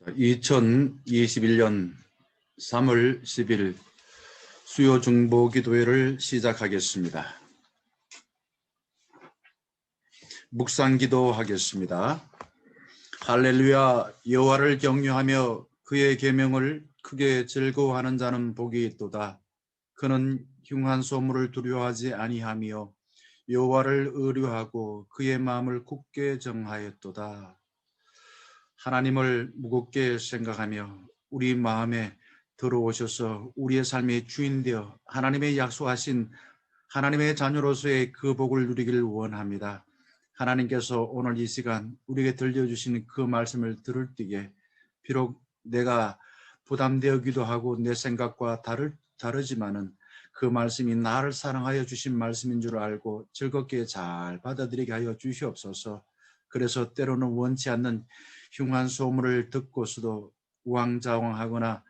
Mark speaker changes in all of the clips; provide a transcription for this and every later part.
Speaker 1: 2021년 3월 10일 수요 중보 기도회를 시작하겠습니다. 묵상 기도하겠습니다. 할렐루야. 여호와를 경유하며 그의 계명을 크게 즐거워하는 자는 복이 있도다. 그는 흉한 소문을 두려워하지 아니하며 여호와를 의뢰하고 그의 마음을 굳게 정하였도다. 하나님을 무겁게 생각하며 우리 마음에 들어오셔서 우리의 삶의 주인 되어 하나님의 약속하신 하나님의 자녀로서의 그 복을 누리기를 원합니다. 하나님께서 오늘 이 시간 우리에게 들려주신 그 말씀을 들을 때에 비록 내가 부담되기도 하고 내 생각과 다르지만은 그 말씀이 나를 사랑하여 주신 말씀인 줄 알고 즐겁게 잘 받아들이게 하여 주시옵소서. 그래서 때로는 원치 않는 흉한 소문을 듣고서도 우왕좌왕하거나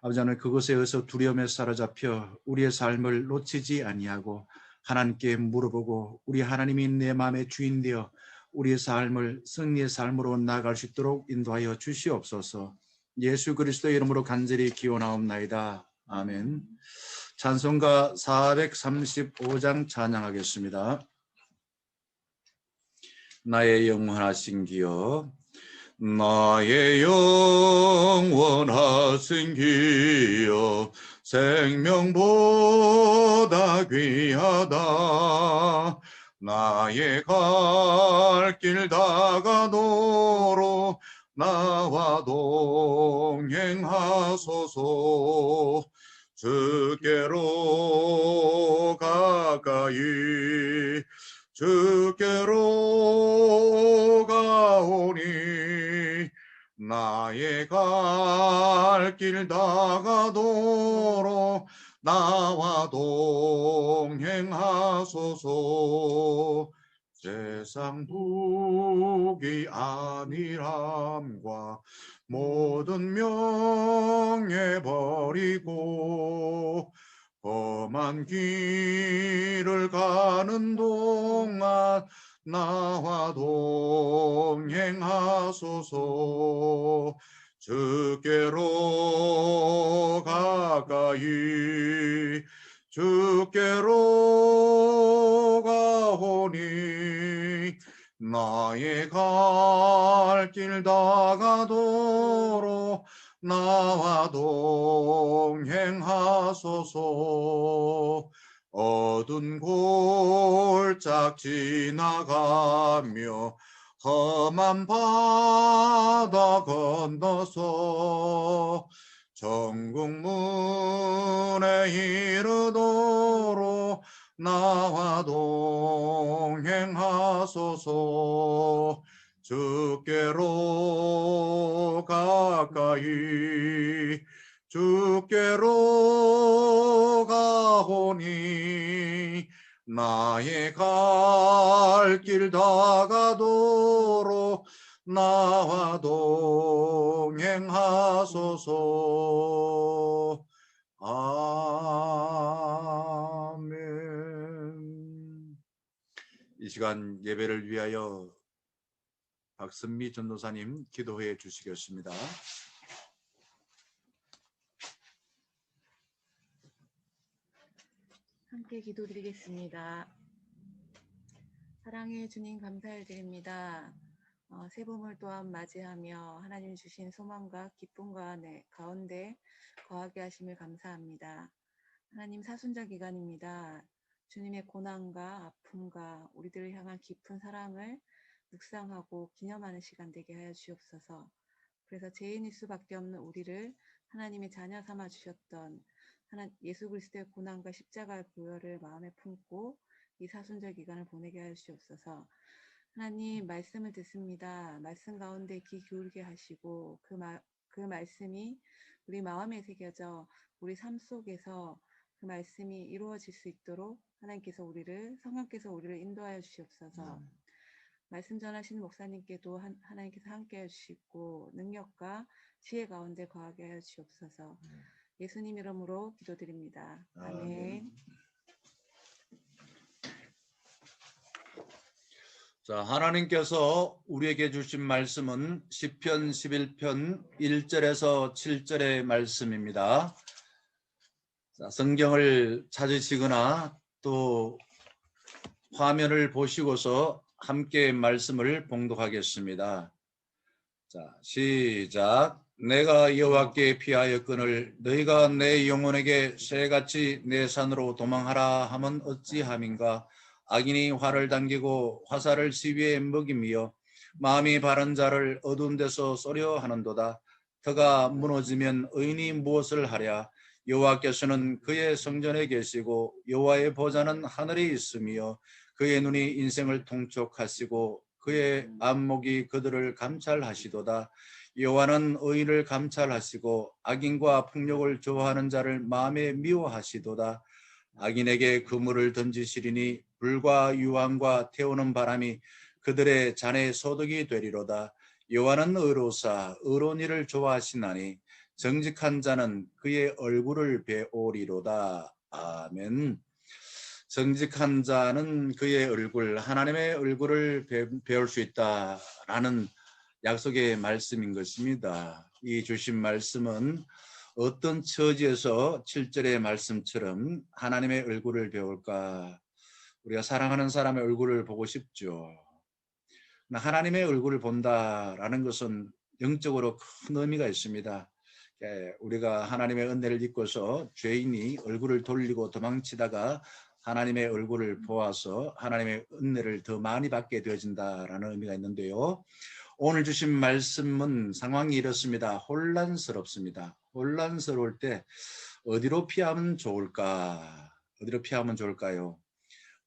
Speaker 1: 아버지 하나님 그것에 의해서 두려움에 사로잡혀 우리의 삶을 놓치지 아니하고 하나님께 물어보고 우리 하나님이 내 마음의 주인 되어 우리의 삶을 승리의 삶으로 나아갈 수 있도록 인도하여 주시옵소서. 예수 그리스도의 이름으로 간절히 기원하옵나이다. 아멘. 찬송가 435장 찬양하겠습니다. 나의 영원하신 기여, 나의 영원하신 기여, 생명보다 귀하다. 나의 갈 길 다가도록 나와 동행하소서. 주께로 가까이 주께로 가오니 나의 갈 길 다가도록 나와 동행하소서. 세상 복이 아니람과 모든 명예 버리고 험한 길을 가는 동안 나와 동행하소서. 주께로 가까이 주께로 가오니 나의 갈 길 다가도록 나와 동행하소서. 어두운 골짝 지나가며 험한 바다 건너서 천국문에 이르도록 나와 동행하소서. 주께로 가까이 주께로 가오니 나의 갈 길 다가도록 나와 동행하소서. 아멘. 이 시간 예배를 위하여 박선미 전도사님 기도해 주시겠습니다.
Speaker 2: 함께 기도드리겠습니다. 사랑의 주님 감사드립니다. 새봄을 또한 맞이하며 하나님 주신 소망과 기쁨과 가운데 거하게 하심을 감사합니다. 하나님 사순절 기간입니다. 주님의 고난과 아픔과 우리들을 향한 깊은 사랑을 묵상하고 기념하는 시간 되게 하여 주옵소서. 그래서 죄인일 수밖에 없는 우리를 하나님의 자녀 삼아 주셨던 예수 그리스도의 고난과 십자가의 보혈을 마음에 품고 이 사순절 기간을 보내게 하여 주옵소서. 하나님 말씀을 듣습니다. 말씀 가운데 귀 기울게 하시고 그 말씀이 우리 마음에 새겨져 우리 삶 속에서 그 말씀이 이루어질 수 있도록 성령께서 우리를 인도하여 주시옵소서. 말씀 전하시는 목사님께도 하나님께서 함께해 주시고 능력과 지혜 가운데 거하게 하여 주옵소서. 예수님 이름으로 기도드립니다. 아멘.
Speaker 1: 자, 하나님께서 우리에게 주신 말씀은 시편 11편 1절에서 7절의 말씀입니다. 자, 성경을 찾으시거나 또 화면을 보시고서 함께 말씀을 봉독하겠습니다. 자, 시작. 내가 여호와께 피하였거늘 너희가 내 영혼에게 새같이 내 산으로 도망하라 하면 어찌함인가. 악인이 활을 당기고 화살을 시위에 먹이며 마음이 바른 자를 어두운 데서 쏘려 하는도다. 터가 무너지면 의인이 무엇을 하랴. 여호와께서는 그의 성전에 계시고 여호와의 보좌는 하늘에 있으며 그의 눈이 인생을 통촉하시고 그의 안목이 그들을 감찰하시도다. 여호와는 의인을 감찰하시고 악인과 폭력을 좋아하는 자를 마음에 미워하시도다. 악인에게 그물을 던지시리니 불과 유황과 태우는 바람이 그들의 잔의 소득이 되리로다. 여호와는 의로사 의로운 일을 좋아하시나니 정직한 자는 그의 얼굴을 배오리로다. 아멘. 정직한 자는 그의 얼굴, 하나님의 얼굴을 배울 수 있다라는 약속의 말씀인 것입니다. 이 주신 말씀은 어떤 처지에서 7절의 말씀처럼 하나님의 얼굴을 배울까? 우리가 사랑하는 사람의 얼굴을 보고 싶죠. 하나님의 얼굴을 본다라는 것은 영적으로 큰 의미가 있습니다. 우리가 하나님의 은혜를 입고서 죄인이 얼굴을 돌리고 도망치다가 하나님의 얼굴을 보아서 하나님의 은혜를 더 많이 받게 되어진다라는 의미가 있는데요. 오늘 주신 말씀은 상황이 이렇습니다. 혼란스럽습니다. 혼란스러울 때 어디로 피하면 좋을까? 어디로 피하면 좋을까요?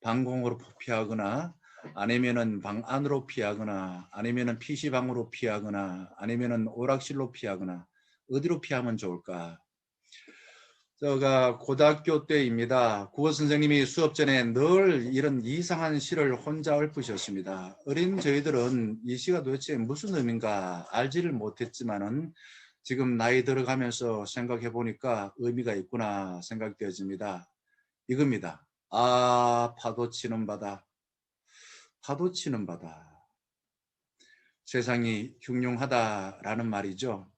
Speaker 1: 방공으로 피하거나 아니면은 방 안으로 피하거나 아니면은 PC방으로 피하거나 아니면은 오락실로 피하거나 어디로 피하면 좋을까? 제가 고등학교 때입니다. 국어 선생님이 수업 전에 늘 이런 이상한 시를 혼자 읊으셨습니다. 어린 저희들은 이 시가 도대체 무슨 의미인가 알지를 못했지만은 지금 나이 들어가면서 생각해 보니까 의미가 있구나 생각되어집니다. 이겁니다. 아, 파도 치는 바다. 파도 치는 바다. 세상이 흉흉하다라는 말이죠.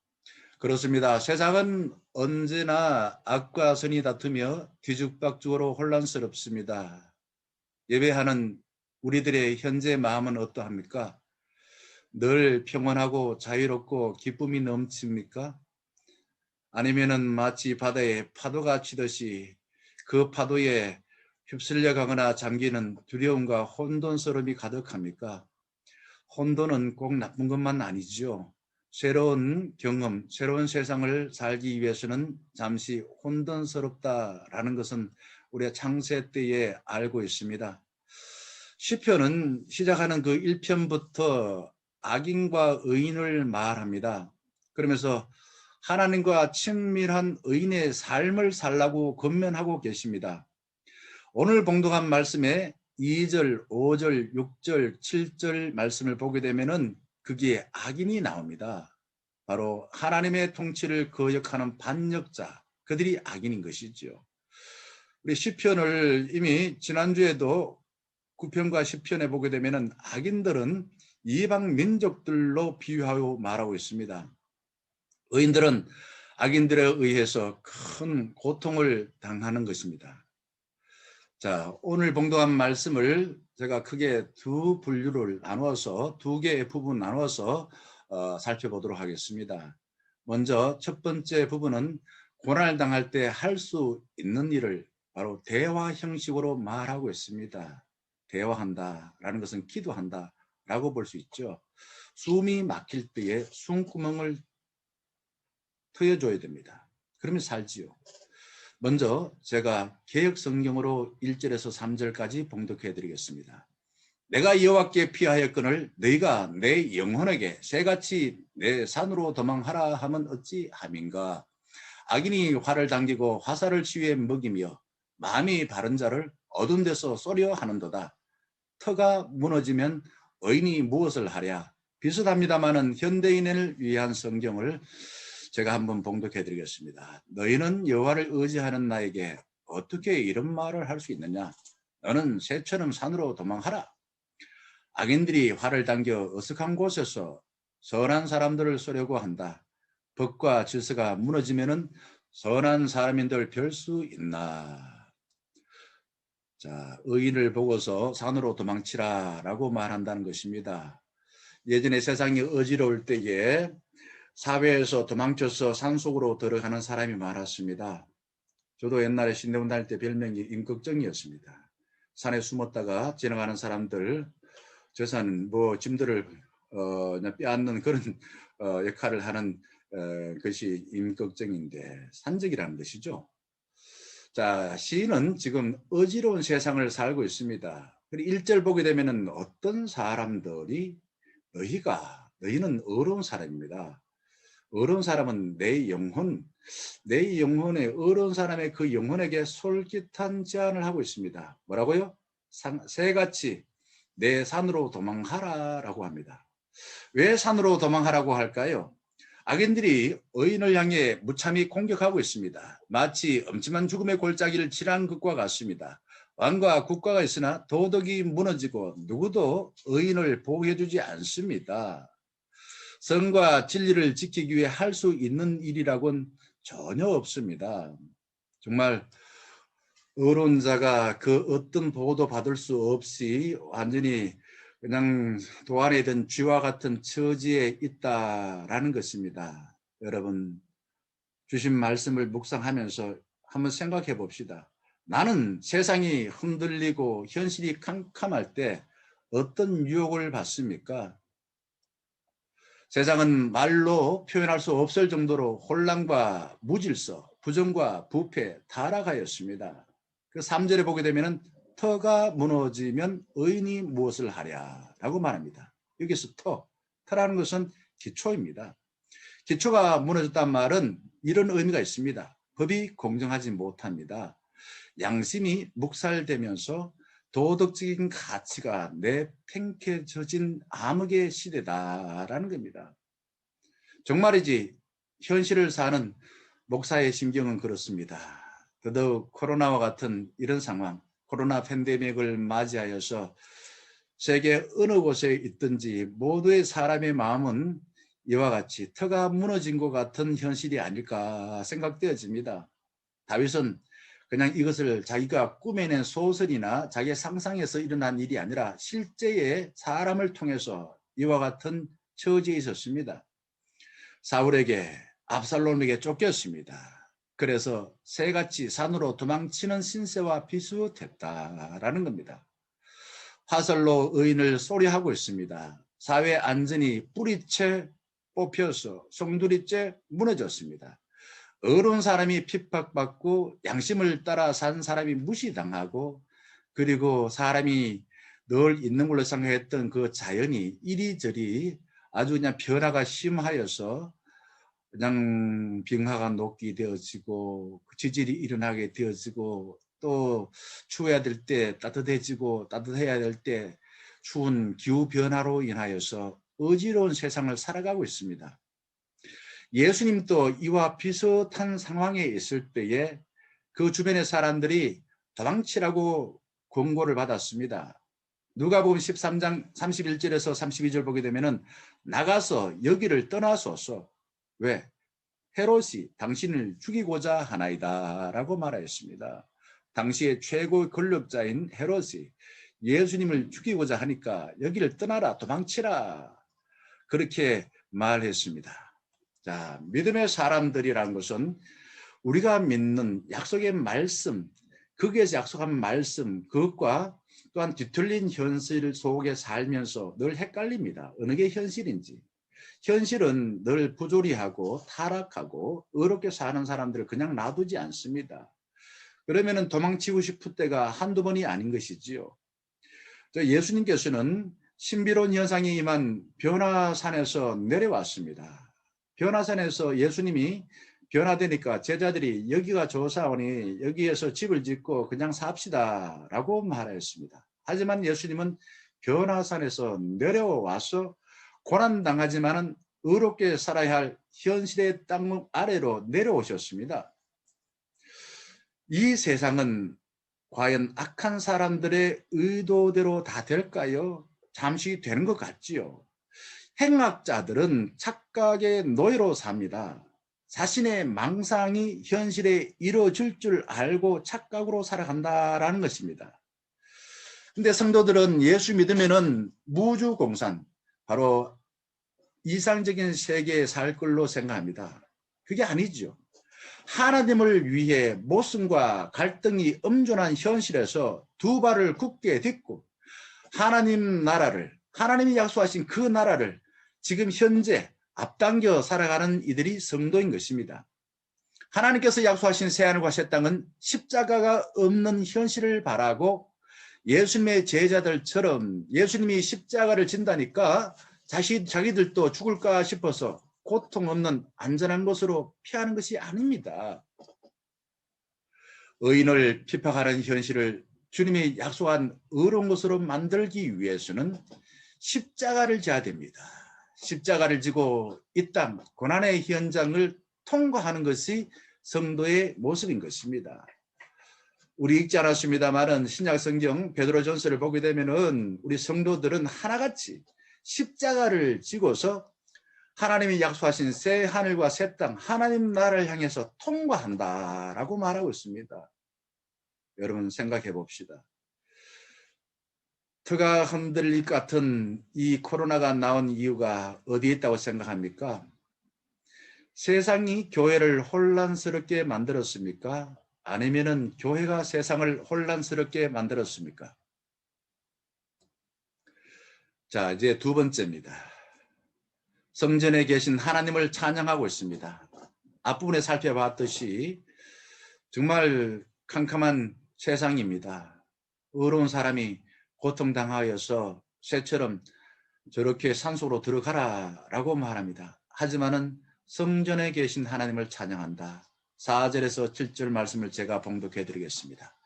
Speaker 1: 그렇습니다. 세상은 언제나 악과 선이 다투며 뒤죽박죽으로 혼란스럽습니다. 예배하는 우리들의 현재 마음은 어떠합니까? 늘 평온하고 자유롭고 기쁨이 넘칩니까? 아니면은 마치 바다에 파도가 치듯이 그 파도에 휩쓸려 가거나 잠기는 두려움과 혼돈스러움이 가득합니까? 혼돈은 꼭 나쁜 것만 아니죠. 새로운 경험, 새로운 세상을 살기 위해서는 잠시 혼돈스럽다라는 것은 우리가 창세 때에 알고 있습니다. 시편은 시작하는 그 1편부터 악인과 의인을 말합니다. 그러면서 하나님과 친밀한 의인의 삶을 살라고 권면하고 계십니다. 오늘 봉독한 말씀에 2절, 5절, 6절, 7절 말씀을 보게 되면은 거기에 악인이 나옵니다. 바로 하나님의 통치를 거역하는 반역자, 그들이 악인인 것이죠. 우리 시편을 이미 지난주에도 9편과 10편에 보게 되면은 악인들은 이방 민족들로 비유하고 말하고 있습니다. 의인들은 악인들에 의해서 큰 고통을 당하는 것입니다. 자, 오늘 봉독한 말씀을 제가 크게 두 분류를 나누어서 두 개의 부분 나누어서 살펴보도록 하겠습니다. 먼저 첫 번째 부분은 고난을 당할 때 할 수 있는 일을 바로 대화 형식으로 말하고 있습니다. 대화한다라는 것은 기도한다라고 볼 수 있죠. 숨이 막힐 때에 숨구멍을 트여줘야 됩니다. 그러면 살지요. 먼저 제가 개역 성경으로 1절에서 3절까지 봉독해 드리겠습니다. 내가 여호와께 피하였거늘 너희가 내 영혼에게 새같이 내 산으로 도망하라 하면 어찌함인가. 악인이 활을 당기고 화살을 치위에 먹이며 마음이 바른 자를 어두운 데서 쏘려 하는도다. 터가 무너지면 의인이 무엇을 하랴. 비슷합니다마는 현대인을 위한 성경을 제가 한번 봉독해 드리겠습니다. 너희는 여호와를 의지하는 나에게 어떻게 이런 말을 할 수 있느냐? 너는 새처럼 산으로 도망하라. 악인들이 활을 당겨 어색한 곳에서 선한 사람들을 쏘려고 한다. 법과 질서가 무너지면은 선한 사람인들 별 수 있나? 자, 의인을 보고서 산으로 도망치라라고 말한다는 것입니다. 예전에 세상이 어지러울 때에 사회에서 도망쳐서 산속으로 들어가는 사람이 많았습니다. 저도 옛날에 신대원 다닐 때 별명이 임꺽정이었습니다. 산에 숨었다가 지나가는 사람들, 재산, 짐들을 그냥 빼앗는 그런 역할을 하는 것이 임꺽정인데 산적이라는 것이죠. 자, 시인은 지금 어지러운 세상을 살고 있습니다. 그리고 1절 보게 되면은 어떤 사람들이 너희는 어려운 사람입니다. 어려운 사람은 내 영혼에 어려운 사람의 그 영혼에게 솔깃한 제안을 하고 있습니다. 뭐라고요? 새같이 내 산으로 도망하라라고 합니다. 왜 산으로 도망하라고 할까요? 악인들이 의인을 향해 무참히 공격하고 있습니다. 마치 엄침한 죽음의 골짜기를 지난 것과 같습니다. 왕과 국가가 있으나 도덕이 무너지고 누구도 의인을 보호해주지 않습니다. 선과 진리를 지키기 위해 할 수 있는 일이라고는 전혀 없습니다. 정말 어려운 자가 그 어떤 보호도 받을 수 없이 완전히 그냥 도안에 든 쥐와 같은 처지에 있다라는 것입니다. 여러분, 주신 말씀을 묵상하면서 한번 생각해 봅시다. 나는 세상이 흔들리고 현실이 캄캄할 때 어떤 유혹을 받습니까? 세상은 말로 표현할 수 없을 정도로 혼란과 무질서, 부정과 부패, 타락하였습니다. 그 3절에 보게 되면 터가 무너지면 의인이 무엇을 하랴라고 말합니다. 여기서 터라는 것은 기초입니다. 기초가 무너졌단 말은 이런 의미가 있습니다. 법이 공정하지 못합니다. 양심이 묵살되면서 도덕적인 가치가 내팽개쳐진 암흑의 시대다라는 겁니다. 정말이지 현실을 사는 목사의 심경은 그렇습니다. 더더욱 코로나와 같은 이런 상황, 코로나 팬데믹을 맞이하여서 세계 어느 곳에 있든지 모두의 사람의 마음은 이와 같이 터가 무너진 것 같은 현실이 아닐까 생각되어집니다. 다윗은 그냥 이것을 자기가 꾸며낸 소설이나 자기의 상상에서 일어난 일이 아니라 실제의 사람을 통해서 이와 같은 처지에 있었습니다. 사울에게 압살롬에게 쫓겼습니다. 그래서 새같이 산으로 도망치는 신세와 비슷했다라는 겁니다. 화살로 의인을 쏘리하고 있습니다. 사회 안전이 뿌리채 뽑혀서 송두리째 무너졌습니다. 어려운 사람이 핍박받고 양심을 따라 산 사람이 무시당하고 그리고 사람이 늘 있는 걸로 생각했던 그 자연이 이리저리 아주 그냥 변화가 심하여서 그냥 빙하가 녹게 되어지고 지질이 일어나게 되어지고 또 추워야 될 때 따뜻해지고 따뜻해야 될 때 추운 기후 변화로 인하여서 어지러운 세상을 살아가고 있습니다. 예수님도 이와 비슷한 상황에 있을 때에 그 주변의 사람들이 도망치라고 권고를 받았습니다. 누가복음 13장 31절에서 32절 보게 되면은 나가서 여기를 떠나소서. 왜? 헤롯이 당신을 죽이고자 하나이다 라고 말하였습니다. 당시의 최고 권력자인 헤롯이 예수님을 죽이고자 하니까 여기를 떠나라, 도망치라 그렇게 말했습니다. 자, 믿음의 사람들이라는 것은 우리가 믿는 약속의 말씀, 거기에서 약속한 말씀, 그것과 또한 뒤틀린 현실 속에 살면서 늘 헷갈립니다. 어느 게 현실인지. 현실은 늘 부조리하고 타락하고 어렵게 사는 사람들을 그냥 놔두지 않습니다. 그러면 도망치고 싶을 때가 한두 번이 아닌 것이지요. 예수님께서는 신비로운 현상이 임한 변화산에서 내려왔습니다. 변화산에서 예수님이 변화되니까 제자들이 여기가 좋사오니 여기에서 집을 짓고 그냥 삽시다 라고 말했습니다. 하지만 예수님은 변화산에서 내려와서 고난당하지만은 의롭게 살아야 할 현실의 땅 아래로 내려오셨습니다. 이 세상은 과연 악한 사람들의 의도대로 다 될까요? 잠시 되는 것 같지요. 행악자들은 착각의 노예로 삽니다. 자신의 망상이 현실에 이루어질 줄 알고 착각으로 살아간다라는 것입니다. 근데 성도들은 예수 믿으면은 무주공산, 바로 이상적인 세계에 살 걸로 생각합니다. 그게 아니죠. 하나님을 위해 모순과 갈등이 엄존한 현실에서 두 발을 굳게 딛고 하나님 나라를, 하나님이 약속하신 그 나라를 지금 현재 앞당겨 살아가는 이들이 성도인 것입니다. 하나님께서 약속하신 새하늘과 새 땅은 십자가가 없는 현실을 바라고 예수님의 제자들처럼 예수님이 십자가를 진다니까 자기들도 죽을까 싶어서 고통 없는 안전한 곳으로 피하는 것이 아닙니다. 의인을 핍박하는 현실을 주님이 약속한 의로운 것으로 만들기 위해서는 십자가를 져야 됩니다. 십자가를 지고 이 땅 고난의 현장을 통과하는 것이 성도의 모습인 것입니다. 우리 읽지 않았습니다만은 신약 성경 베드로전서를 보게 되면은 우리 성도들은 하나같이 십자가를 지고서 하나님이 약속하신 새 하늘과 새 땅, 하나님 나라를 향해서 통과한다라고 말하고 있습니다. 여러분 생각해 봅시다. 터가 흔들릴 것 같은 이 코로나가 나온 이유가 어디에 있다고 생각합니까? 세상이 교회를 혼란스럽게 만들었습니까? 아니면은 교회가 세상을 혼란스럽게 만들었습니까? 자, 이제 두 번째입니다. 성전에 계신 하나님을 찬양하고 있습니다. 앞부분에 살펴봤듯이 정말 캄캄한 세상입니다. 의로운 사람이 고통당하여서 새처럼 저렇게 산속으로 들어가라라고 말합니다. 하지만은 성전에 계신 하나님을 찬양한다. 4절에서 7절 말씀을 제가 봉독해 드리겠습니다.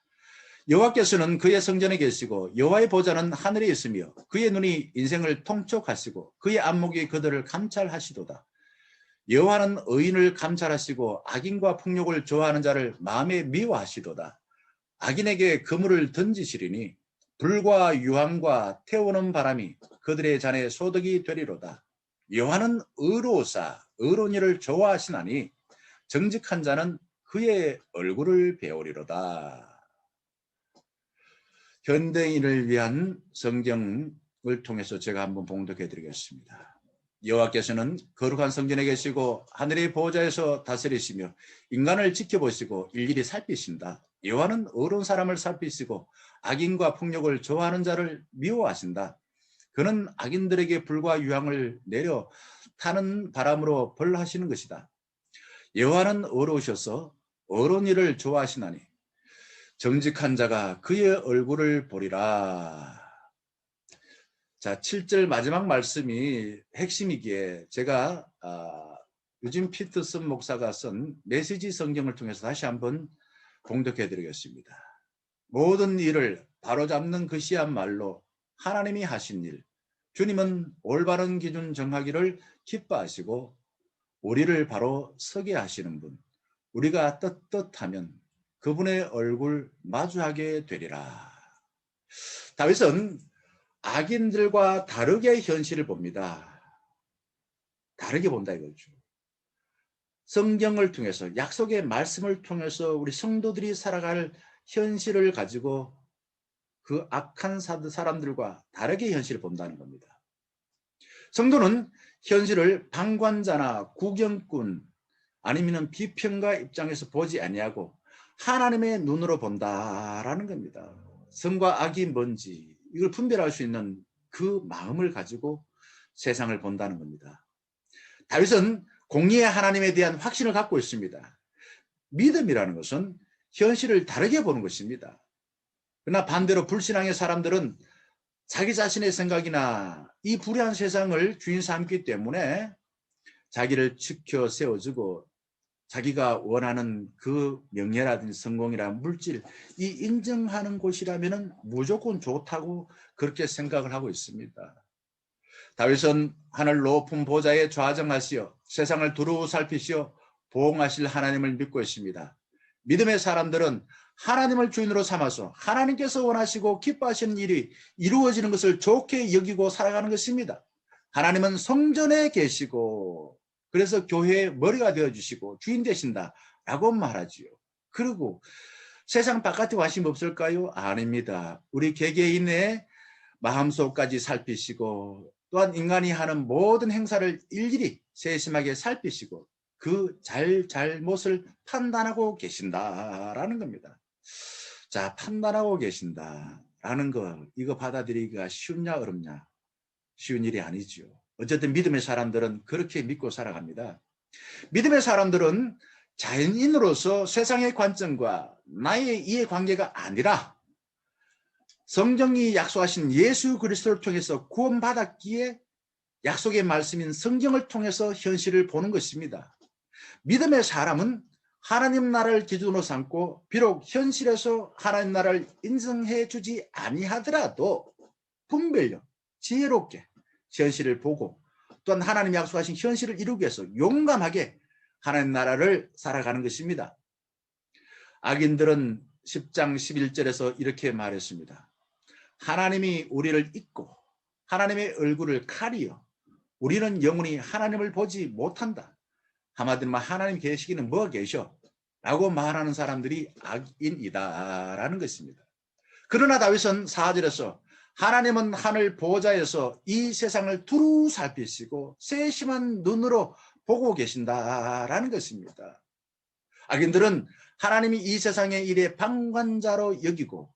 Speaker 1: 여호와께서는 그의 성전에 계시고 여호와의 보좌는 하늘에 있으며 그의 눈이 인생을 통촉하시고 그의 안목이 그들을 감찰하시도다. 여호와는 의인을 감찰하시고 악인과 폭력을 좋아하는 자를 마음에 미워하시도다. 악인에게 그물을 던지시리니 불과 유황과 태우는 바람이 그들의 잔에 소득이 되리로다. 여호와는 의로우사 의로운 일을 좋아하시나니 정직한 자는 그의 얼굴을 배우리로다. 현대인을 위한 성경을 통해서 제가 한번 봉독해 드리겠습니다. 여호와께서는 거룩한 성전에 계시고 하늘의 보좌에서 다스리시며 인간을 지켜보시고 일일이 살피신다. 여호와는 의로운 사람을 살피시고 악인과 폭력을 좋아하는 자를 미워하신다. 그는 악인들에게 불과 유황을 내려 타는 바람으로 벌하시는 것이다. 여호와는 의로우셔서 의로운 일을 좋아하시나니 정직한 자가 그의 얼굴을 보리라. 자, 7절 마지막 말씀이 핵심이기에 제가 유진 피터슨 목사가 쓴 메시지 성경을 통해서 다시 한번 봉독해 드리겠습니다. 모든 일을 바로잡는 것이야말로 하나님이 하신 일. 주님은 올바른 기준 정하기를 기뻐하시고 우리를 바로 서게 하시는 분. 우리가 떳떳하면 그분의 얼굴 마주하게 되리라. 다윗은 악인들과 다르게 현실을 봅니다. 다르게 본다 이거죠. 성경을 통해서 약속의 말씀을 통해서 우리 성도들이 살아갈 현실을 가지고 그 악한 사람들과 다르게 현실을 본다는 겁니다. 성도는 현실을 방관자나 구경꾼 아니면 비평가 입장에서 보지 아니하고 하나님의 눈으로 본다라는 겁니다. 선과 악이 뭔지 이걸 분별할 수 있는 그 마음을 가지고 세상을 본다는 겁니다. 다윗은 공의의 하나님에 대한 확신을 갖고 있습니다. 믿음이라는 것은 현실을 다르게 보는 것입니다. 그러나 반대로 불신앙의 사람들은 자기 자신의 생각이나 이 불의한 세상을 주인 삼기 때문에 자기를 지켜 세워주고 자기가 원하는 그 명예라든지 성공이나 물질 이 인정하는 곳이라면 무조건 좋다고 그렇게 생각을 하고 있습니다. 다윗은 하늘 높은 보좌에 좌정하시어 세상을 두루 살피시어 보응하실 하나님을 믿고 있습니다. 믿음의 사람들은 하나님을 주인으로 삼아서 하나님께서 원하시고 기뻐하시는 일이 이루어지는 것을 좋게 여기고 살아가는 것입니다. 하나님은 성전에 계시고 그래서 교회의 머리가 되어주시고 주인 되신다라고 말하지요. 그리고 세상 바깥에 관심 없을까요? 아닙니다. 우리 개개인의 마음속까지 살피시고 또한 인간이 하는 모든 행사를 일일이 세심하게 살피시고 그 잘못을 판단하고 계신다라는 겁니다. 자, 판단하고 계신다라는 거 이거 받아들이기가 쉽냐 어렵냐? 쉬운 일이 아니죠. 어쨌든 믿음의 사람들은 그렇게 믿고 살아갑니다. 믿음의 사람들은 자연인으로서 세상의 관점과 나의 이해관계가 아니라 성경이 약속하신 예수 그리스도를 통해서 구원받았기에 약속의 말씀인 성경을 통해서 현실을 보는 것입니다. 믿음의 사람은 하나님 나라를 기준으로 삼고 비록 현실에서 하나님 나라를 인정해 주지 아니하더라도 분별력, 지혜롭게 현실을 보고 또한 하나님이 약속하신 현실을 이루기 위해서 용감하게 하나님 나라를 살아가는 것입니다. 악인들은 10장 11절에서 이렇게 말했습니다. 하나님이 우리를 잊고 하나님의 얼굴을 가리어 우리는 영원히 하나님을 보지 못한다. 한마디로 하나님 계시기는 뭐가 계셔? 라고 말하는 사람들이 악인이다 라는 것입니다. 그러나 다윗은 4절에서 하나님은 하늘 보좌에서 이 세상을 두루 살피시고 세심한 눈으로 보고 계신다라는 것입니다. 악인들은 하나님이 이 세상의 일의 방관자로 여기고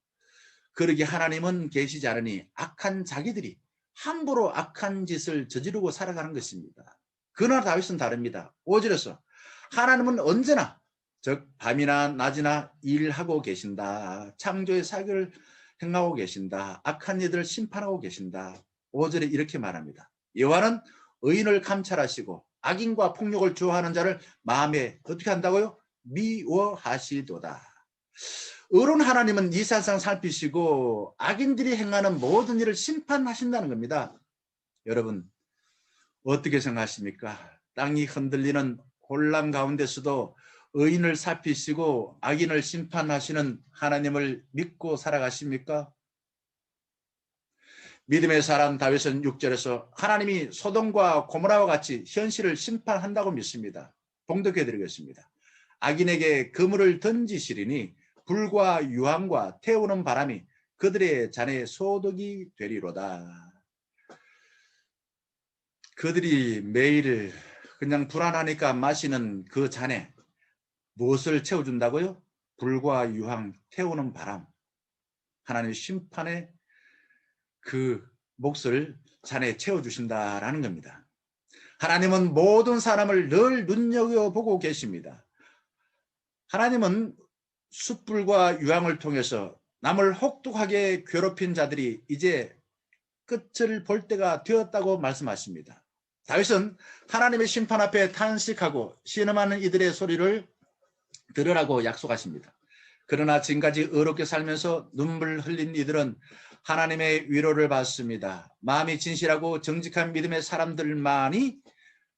Speaker 1: 그러기에 하나님은 계시지 않으니 악한 자기들이 함부로 악한 짓을 저지르고 살아가는 것입니다. 그러나 다윗은 다릅니다. 5절에서 하나님은 언제나 즉 밤이나 낮이나 일하고 계신다. 창조의 사역을 행하고 계신다. 악한 이들을 심판하고 계신다. 5절에 이렇게 말합니다. 여호와는 의인을 감찰하시고 악인과 폭력을 좋아하는 자를 마음에 어떻게 한다고요? 미워하시도다. 의로운 하나님은 이 세상 살피시고 악인들이 행하는 모든 일을 심판하신다는 겁니다. 여러분 어떻게 생각하십니까? 땅이 흔들리는 혼란 가운데서도 의인을 살피시고 악인을 심판하시는 하나님을 믿고 살아가십니까? 믿음의 사람 다윗은 6절에서 하나님이 소돔과 고모라와 같이 현실을 심판한다고 믿습니다. 봉독해드리겠습니다. 악인에게 그물을 던지시리니 불과 유황과 태우는 바람이 그들의 잔에 소독이 되리로다. 그들이 매일 그냥 불안하니까 마시는 그 잔에 무엇을 채워준다고요? 불과 유황, 태우는 바람. 하나님의 심판의 그 몫을 잔에 채워주신다라는 겁니다. 하나님은 모든 사람을 늘 눈여겨보고 계십니다. 하나님은 숯불과 유황을 통해서 남을 혹독하게 괴롭힌 자들이 이제 끝을 볼 때가 되었다고 말씀하십니다. 다윗은 하나님의 심판 앞에 탄식하고 신음하는 이들의 소리를 들으라고 약속하십니다. 그러나 지금까지 의롭게 살면서 눈물 흘린 이들은 하나님의 위로를 받습니다. 마음이 진실하고 정직한 믿음의 사람들만이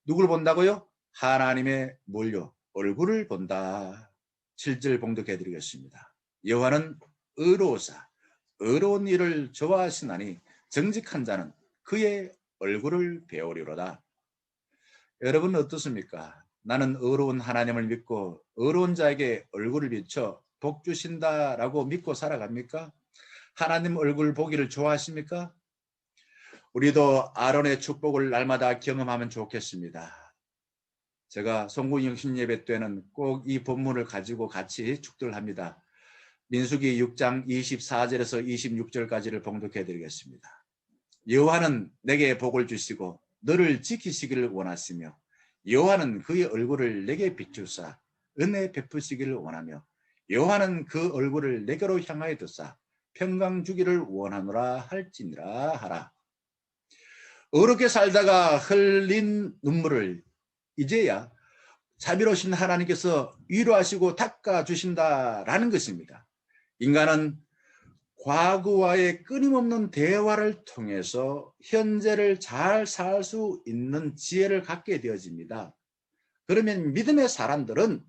Speaker 1: 누굴 본다고요? 하나님의 몰려 얼굴을 본다. 7절 봉독해드리겠습니다. 여호와는 의로우사 의로운 일을 좋아하시나니 정직한 자는 그의 얼굴을 배우리로다. 여러분 어떻습니까? 나는 의로운 하나님을 믿고 의로운 자에게 얼굴을 비춰 복 주신다라고 믿고 살아갑니까? 하나님 얼굴 보기를 좋아하십니까? 우리도 아론의 축복을 날마다 경험하면 좋겠습니다. 제가 송구영신 예배 때는 꼭 이 본문을 가지고 같이 축도를 합니다. 민수기 6장 24절에서 26절까지를 봉독해 드리겠습니다. 여호와는 내게 복을 주시고 너를 지키시기를 원하시며 여호와는 그의 얼굴을 내게 비추사 은혜 베푸시기를 원하며 여호와는 그 얼굴을 내게로 향하여 두사 평강 주기를 원하노라 할지니라 하라. 어렵게 살다가 흘린 눈물을 이제야 자비로우신 하나님께서 위로하시고 닦아주신다라는 것입니다. 인간은 과거와의 끊임없는 대화를 통해서 현재를 잘 살 수 있는 지혜를 갖게 되어집니다. 그러면 믿음의 사람들은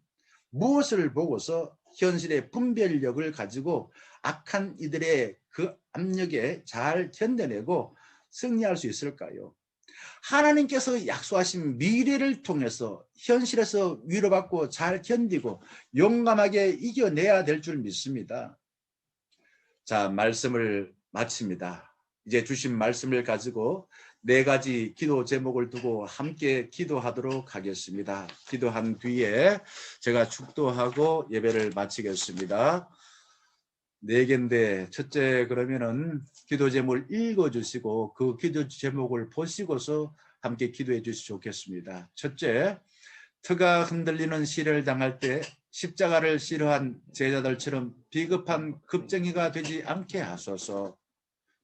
Speaker 1: 무엇을 보고서 현실의 분별력을 가지고 악한 이들의 그 압력에 잘 견뎌내고 승리할 수 있을까요? 하나님께서 약속하신 미래를 통해서 현실에서 위로받고 잘 견디고 용감하게 이겨내야 될 줄 믿습니다. 자, 말씀을 마칩니다. 이제 주신 말씀을 가지고 4가지 기도 제목을 두고 함께 기도하도록 하겠습니다. 기도한 뒤에 제가 축도하고 예배를 마치겠습니다. 4개인데 첫째, 그러면은 기도 제목을 읽어주시고 그 기도 제목을 보시고서 함께 기도해 주시면 좋겠습니다. 첫째, 터가 흔들리는 시련을 당할 때 십자가를 싫어한 제자들처럼 비겁한 급쟁이가 되지 않게 하소서.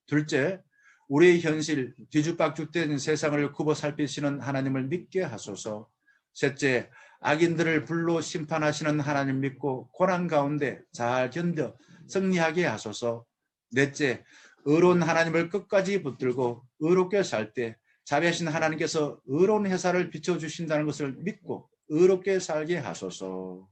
Speaker 1: 둘째, 우리의 현실 뒤죽박죽된 세상을 굽어 살피시는 하나님을 믿게 하소서. 셋째, 악인들을 불로 심판하시는 하나님 믿고 고난 가운데 잘 견뎌 승리하게 하소서. 넷째, 의로운 하나님을 끝까지 붙들고 의롭게 살 때 자비하신 하나님께서 의로운 회사를 비춰주신다는 것을 믿고 의롭게 살게 하소서.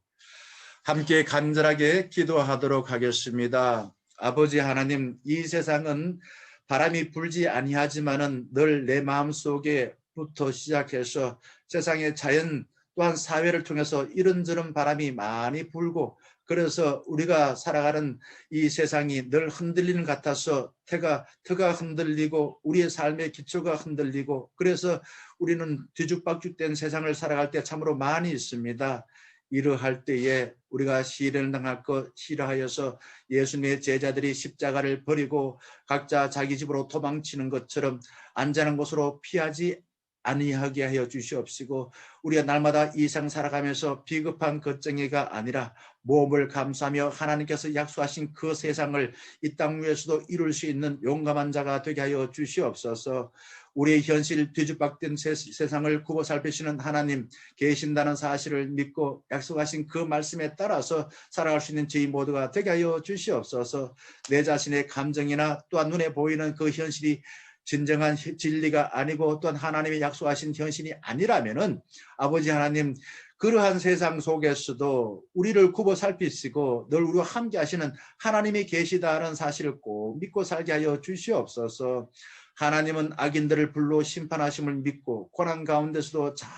Speaker 1: 함께 간절하게 기도하도록 하겠습니다. 아버지 하나님, 이 세상은 바람이 불지 아니하지만은 늘 내 마음속에부터 시작해서 세상의 자연 또한 사회를 통해서 이런저런 바람이 많이 불고, 그래서 우리가 살아가는 이 세상이 늘 흔들리는 것 같아서 터가 흔들리고 우리의 삶의 기초가 흔들리고, 그래서 우리는 뒤죽박죽된 세상을 살아갈 때 참으로 많이 있습니다. 이러할 때에 우리가 시련을 당할 것 싫어하여서 예수님의 제자들이 십자가를 버리고 각자 자기 집으로 도망치는 것처럼 안전한 곳으로 피하지 아니하게 하여 주시옵시고, 우리가 날마다 이 생 살아가면서 비겁한 걱정이가 아니라 모험을 감수하며 하나님께서 약속하신 그 세상을 이 땅 위에서도 이룰 수 있는 용감한 자가 되게 하여 주시옵소서. 우리의 현실 뒤죽박된 세상을 굽어 살피시는 하나님 계신다는 사실을 믿고 약속하신 그 말씀에 따라서 살아갈 수 있는 저희 모두가 되게 하여 주시옵소서. 내 자신의 감정이나 또한 눈에 보이는 그 현실이 진정한 진리가 아니고 또한 하나님이 약속하신 현실이 아니라면은 아버지 하나님, 그러한 세상 속에서도 우리를 굽어 살피시고 늘 우리와 함께 하시는 하나님이 계시다는 사실을 꼭 믿고 살게 하여 주시옵소서. 하나님은 악인들을 불로 심판하심을 믿고 고난 가운데서도 잘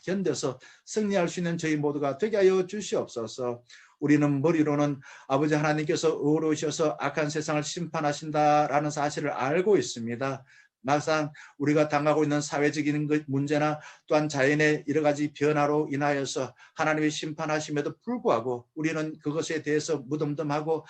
Speaker 1: 견뎌서 승리할 수 있는 저희 모두가 되게 하여 주시옵소서. 우리는 머리로는 아버지 하나님께서 의로우셔서 악한 세상을 심판하신다라는 사실을 알고 있습니다. 막상 우리가 당하고 있는 사회적인 문제나 또한 자연의 여러 가지 변화로 인하여서 하나님이 심판하심에도 불구하고 우리는 그것에 대해서 무덤덤하고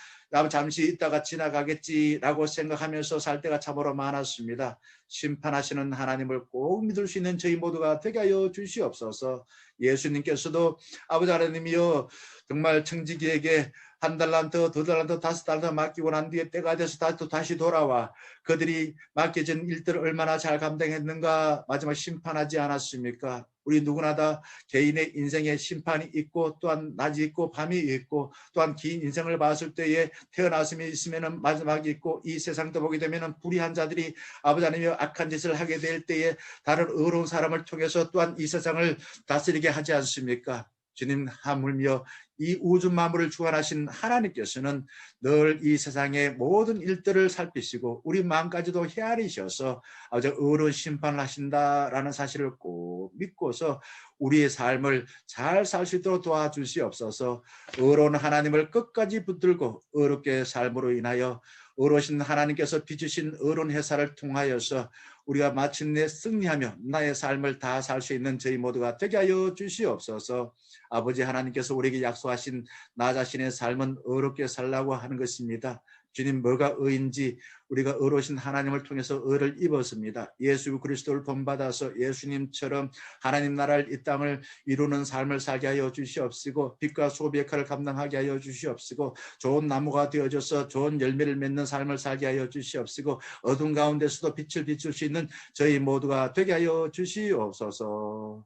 Speaker 1: 잠시 있다가 지나가겠지라고 생각하면서 살 때가 참으로 많았습니다. 심판하시는 하나님을 꼭 믿을 수 있는 저희 모두가 되게 하여 주시옵소서. 예수님께서도 아버지 하나님이여 정말 청지기에게 1달란트, 2달란트, 5달란트 맡기고 난 뒤에 때가 돼서 다시 돌아와 그들이 맡겨진 일들을 얼마나 잘 감당했는가 마지막 심판하지 않았습니까? 우리 누구나 다 개인의 인생에 심판이 있고 또한 낮이 있고 밤이 있고 또한 긴 인생을 봤을 때에 태어났음이 있으면 마지막이 있고 이 세상도 보게 되면 불의한 자들이 아버지 하나님의 악한 짓을 하게 될 때에 다른 의로운 사람을 통해서 또한 이 세상을 다스리게 하지 않습니까? 주님, 하물며 이 우주 만물을 주관하신 하나님께서는 늘 이 세상의 모든 일들을 살피시고 우리 마음까지도 헤아리셔서 아주 의로운 심판을 하신다라는 사실을 꼭 믿고서 우리의 삶을 잘 살 수 있도록 도와주시옵소서. 의로운 하나님을 끝까지 붙들고 의롭게 삶으로 인하여 의로우신 하나님께서 비추신 의로운 회사를 통하여서 우리가 마침내 승리하며 나의 삶을 다 살 수 있는 저희 모두가 되게 하여 주시옵소서. 아버지 하나님께서 우리에게 약속하신 나 자신의 삶은 의롭게 살라고 하는 것입니다. 주님, 뭐가 의인지 우리가 의로우신 하나님을 통해서 의를 입었습니다. 예수 그리스도를 본받아서 예수님처럼 하나님 나라를 이 땅을 이루는 삶을 살게 하여 주시옵시고 빛과 소비의 역할을 감당하게 하여 주시옵시고 좋은 나무가 되어져서 좋은 열매를 맺는 삶을 살게 하여 주시옵시고 어둠 가운데서도 빛을 비출 수 있는 저희 모두가 되게 하여 주시옵소서.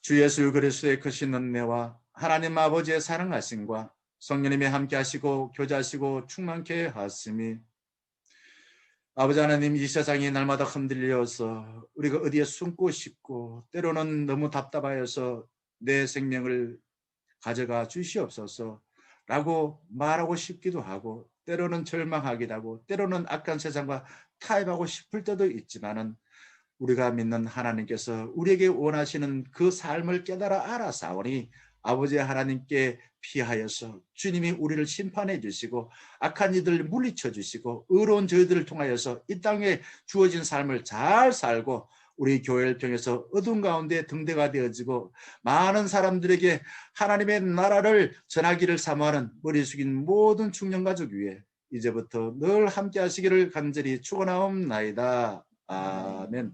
Speaker 1: 주 예수 그리스도의 크신 은혜와 하나님 아버지의 사랑하심과 성령님이 함께 하시고 교제하시고 충만케 하심이 아버지 하나님, 이 세상이 날마다 흔들려서 우리가 어디에 숨고 싶고 때로는 너무 답답하여서 내 생명을 가져가 주시옵소서 라고 말하고 싶기도 하고, 때로는 절망하기도 하고, 때로는 악한 세상과 타협하고 싶을 때도 있지만은, 우리가 믿는 하나님께서 우리에게 원하시는 그 삶을 깨달아 알아사오니 아버지 하나님께 피하여서 주님이 우리를 심판해 주시고 악한 이들을 물리쳐 주시고 의로운 저희들을 통하여서 이 땅에 주어진 삶을 잘 살고 우리 교회를 통해서 어둠 가운데 등대가 되어지고 많은 사람들에게 하나님의 나라를 전하기를 사모하는 머리 숙인 모든 중년가족 위에 이제부터 늘 함께 하시기를 간절히 축원하옵나이다. 아멘.